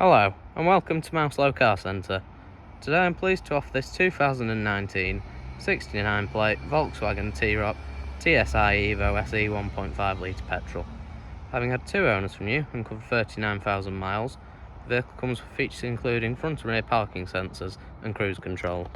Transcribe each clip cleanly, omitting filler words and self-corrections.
Hello and welcome to Mouselow Car Centre. Today I'm pleased to offer this 2019 69 plate Volkswagen T-Roc TSI EVO SE 1.5 litre petrol. Having had two owners from you and covered 39,000 miles, the vehicle comes with features including front and rear parking sensors and cruise control.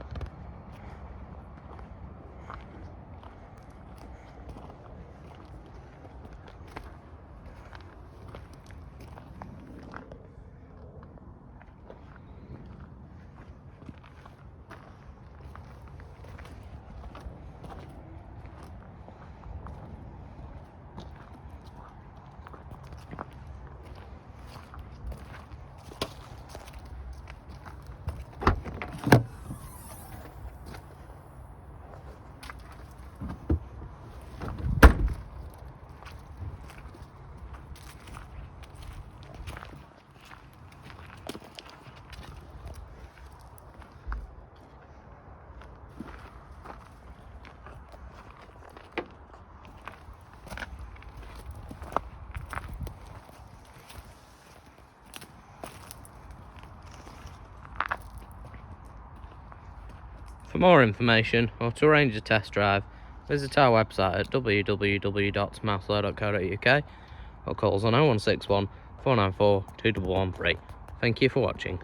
For more information or to arrange a test drive, visit our website at www.mouselow.co.uk or call us on 0161 494 2113. Thank you for watching.